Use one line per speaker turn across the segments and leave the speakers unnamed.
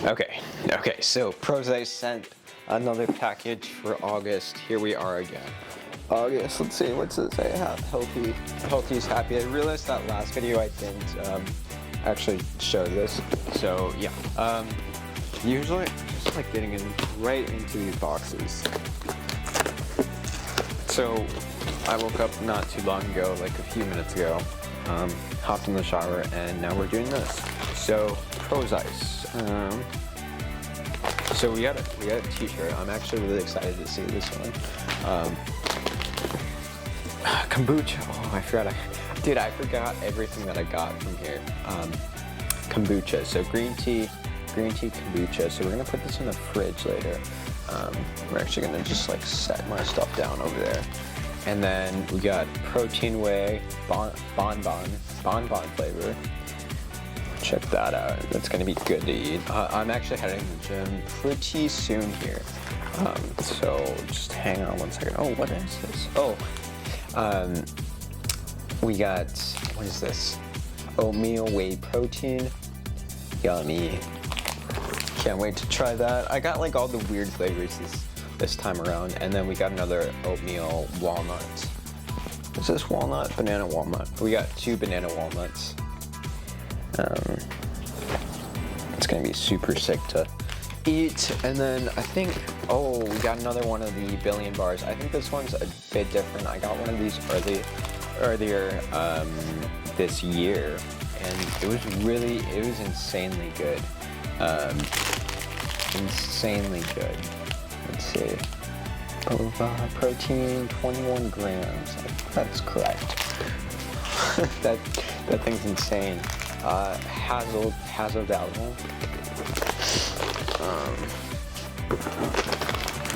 Okay, so Prozise sent another package for August. Here we are again. August, let's see, what's it say? Healthy is happy. I realized that last video I didn't actually show this. So yeah, usually just like getting right into these boxes. So I woke up not too long ago, like a few minutes ago, hopped in the shower, and now we're doing this. So Prozise. So we got a t-shirt. I'm actually really excited to see this one. Kombucha. Oh, I forgot everything that I got from here. Kombucha. So green tea kombucha. So we're gonna put this in the fridge later. We're actually gonna just like set my stuff down over there. And then we got protein whey bonbon flavor. Check that out. That's gonna be good to eat. I'm actually heading to the gym pretty soon here. So just hang on one second. Oh, what is this? Oh, we got, what is this? Oatmeal whey protein. Yummy. Can't wait to try that. I got like all the weird flavors this time around. And then we got another oatmeal walnut. Is this walnut? Banana walnut. We got 2 banana walnuts. It's gonna be super sick to eat. And then I think, oh, we got another one of the Billion bars. I think this one's a bit different. I got one of these earlier this year, and it was insanely good. Insanely good. Let's see. Protein 21 grams. That's correct. that thing's insane. Hazardalone.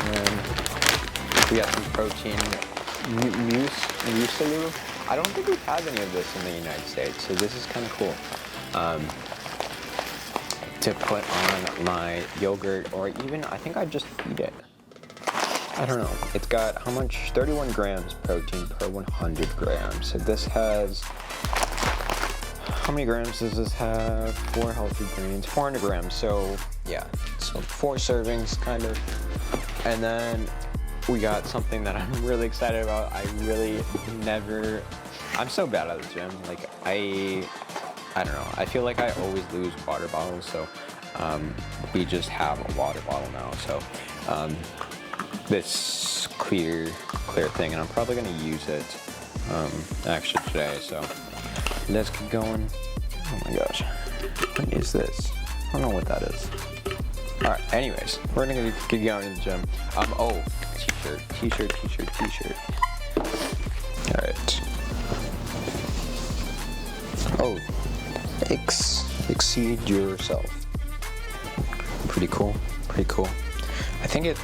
And we got some protein muesli. I don't think we have any of this in the United States, so this is kind of cool. To put on my yogurt, or even I think I just eat it. I don't know. It's got how much? 31 grams protein per 100 grams. So this has, how many grams does this have? 4 healthy greens, 400 grams. So yeah, so 4 servings kind of. And then we got something that I'm really excited about. I'm so bad at the gym. Like I don't know. I feel like I always lose water bottles. So we just have a water bottle now. So this clear thing, and I'm probably gonna use it actually today. So let's get going. Oh my gosh, what is this? I don't know what that is. All right, anyways, we're gonna get going in the gym. Oh, t-shirt. All right. Oh, exceed yourself. Pretty cool. I think it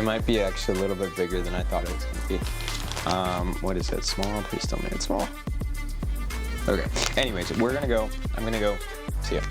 might be actually a little bit bigger than I thought it was gonna be. What is it? Small? Please tell me it's small. Okay. Anyways, I'm gonna go. See ya.